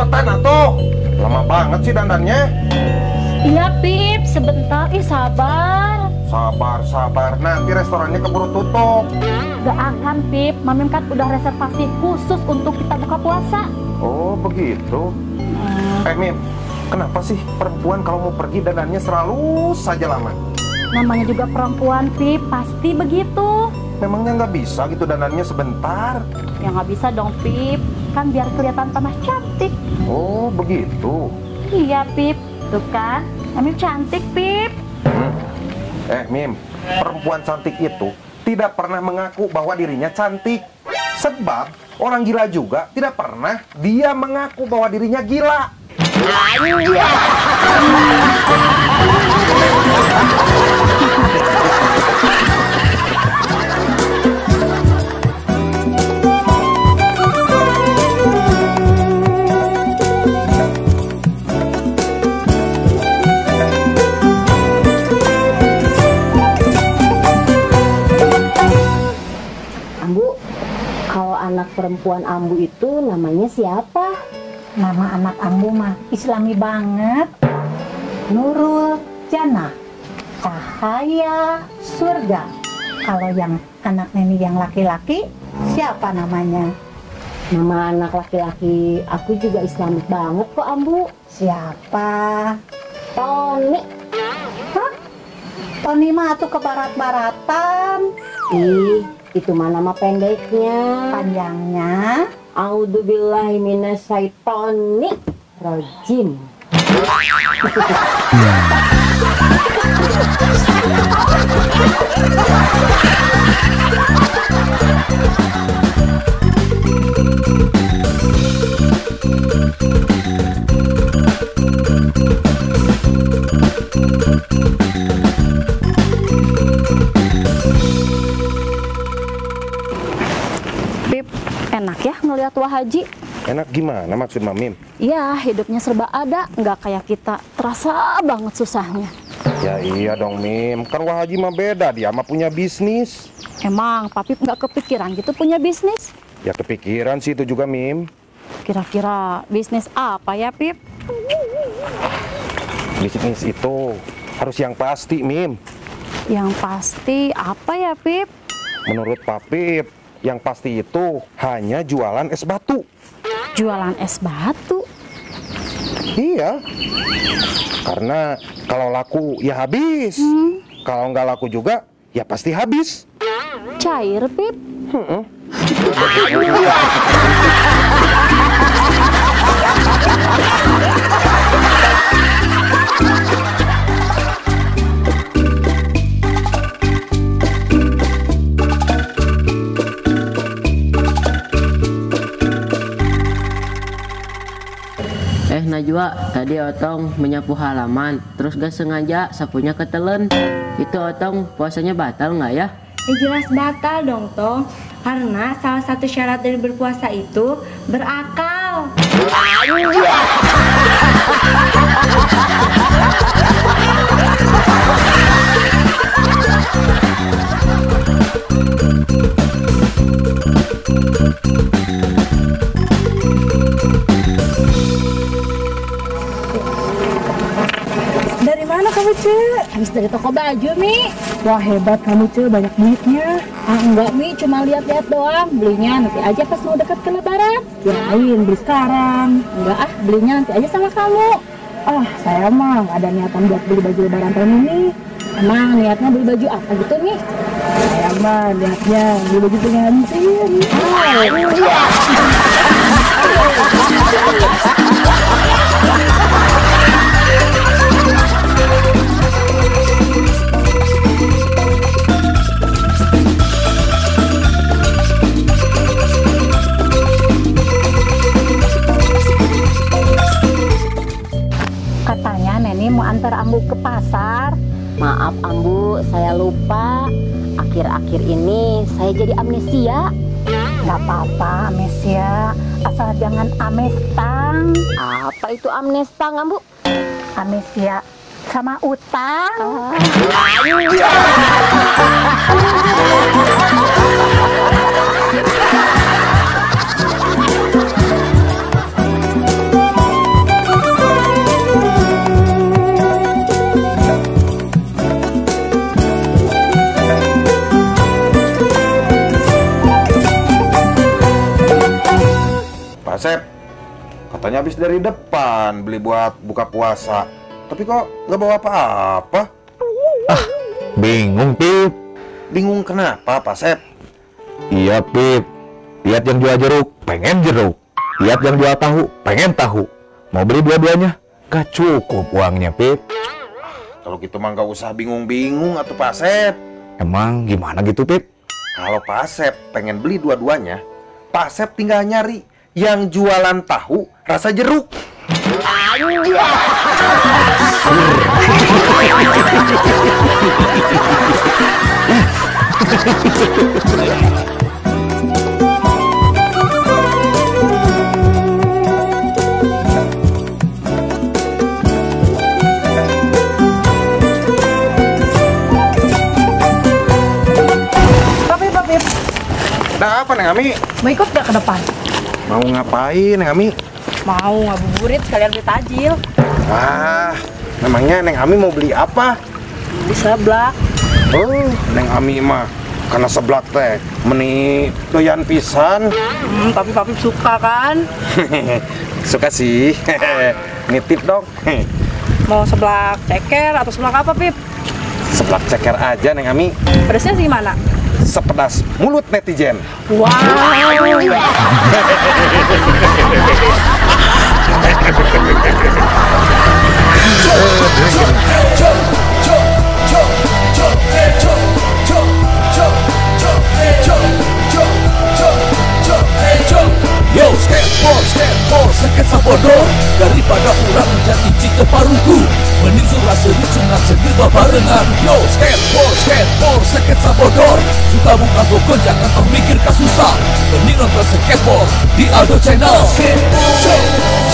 cepetan atuh. Lama banget sih dandannya. Iya Pip, sebentar. Ih sabar. Sabar, nanti restorannya keburu tutup. Gak akan Pip, Mamim kan udah reservasi khusus untuk kita buka puasa. Oh begitu. Mim, kenapa sih perempuan kalau mau pergi dandannya selalu saja lama? Namanya juga perempuan Pip, pasti begitu. Memangnya nggak bisa gitu dandannya sebentar? Ya nggak bisa dong Pip, kan biar kelihatan tambah cantik. Oh begitu. Iya Pip, tuh kan, Mamim cantik Pip. Mim, perempuan cantik itu tidak pernah mengaku bahwa dirinya cantik. Sebab orang gila juga tidak pernah dia mengaku bahwa dirinya gila. Ambu, kalau anak perempuan Ambu itu namanya siapa? Nama anak Ambu mah Islami banget. Nurul Jannah, cahaya surga. Kalau yang anak Neni yang laki-laki, siapa namanya? Nama anak laki-laki aku juga Islamik banget kok Ambu. Siapa? Tony. Hah? Tony mah tuh ke barat-baratan. Ih, itu mah nama pendeknya. Panjangnya A'udzubillahi minasyaitonir rajim. Pip, enak ya ngelihat Wah Haji. Enak gimana maksud Mamim? Iya, hidupnya serba ada, nggak kayak kita. Terasa banget susahnya. Ya iya dong Mim, kan Wah Haji mah beda, dia mah punya bisnis. Emang Papi nggak kepikiran gitu punya bisnis? Ya kepikiran sih itu juga Mim. Kira-kira bisnis apa ya Pip? Bisnis itu harus yang pasti Mim. Yang pasti apa ya Pip? Menurut Papip, yang pasti itu hanya jualan es batu. Jualan es batu? Iya, karena kalau laku ya habis. Kalau nggak laku juga ya pasti habis. Cair Pip? Najwa, tadi Otong menyapu halaman, terus gak sengaja sapunya ketelen. Itu Otong puasanya batal nggak ya? Jelas batal dong Toh, karena salah satu syarat dari berpuasa itu berakal. dari mana kamu Cek? Habis dari toko baju Mi. Wah hebat kamu Cek, banyak duitnya. Enggak Mi, cuma lihat-lihat doang. Belinya nanti aja pas mau dekat ke lebaran. Kirain beli sekarang. Enggak ah, belinya nanti aja sama kamu. Ah saya mah nggak ada niatan buat beli baju lebaran tahun ini. Emang niatnya beli baju apa gitu Mi? Saya mah niatnya beli baju pengantin. Katanya Neni mau antar Ambu ke pasar. Maaf Ambu, saya lupa. Akhir-akhir ini saya jadi amnesia. Gak apa-apa amnesia, asal jangan amestang. Apa itu amnestang Ambu? Amnesia sama utang. Sep, katanya habis dari depan beli buat buka puasa. Tapi kok nggak bawa apa-apa? Bingung, Pip. Bingung kenapa, Pak Sep? Iya, Pip. Lihat yang jual jeruk, pengen jeruk. Lihat yang jual tahu, pengen tahu. Mau beli dua-duanya, gak cukup uangnya, Pip. Kalau gitu mah nggak usah bingung-bingung atuh Pak Sep. Emang gimana gitu, Pip? Kalau Pak Sep pengen beli dua-duanya, Pak Sep tinggal nyari yang jualan tahu rasa jeruk. Papip, Nah apa Neng Ami? mau ikut gak ke depan? Mau ngapain Neng Ami? Mau ngabuburit sekalian beli tajil. Ah, memangnya Neng Ami mau beli apa? Di seblak. Oh, Neng Ami mah karena seblak teh meni doyan pisan. Tapi Papip suka kan? Suka sih. Nitip dong. Mau seblak ceker atau seblak apa, Pip? Seblak ceker aja Neng Ami. Pedasnya sih gimana? Sepedas mulut netizen. Wow. Yo, skateboard, sketsa bodoh daripada orang menjadi cita paruku. Mending surah seri sunat sendiri barengan. Yo, skateboard, sketsa bodoh. Suka buka toko jangan termikir kasusah. Mending nonton skateboard di Aldo Channel. Skateboard.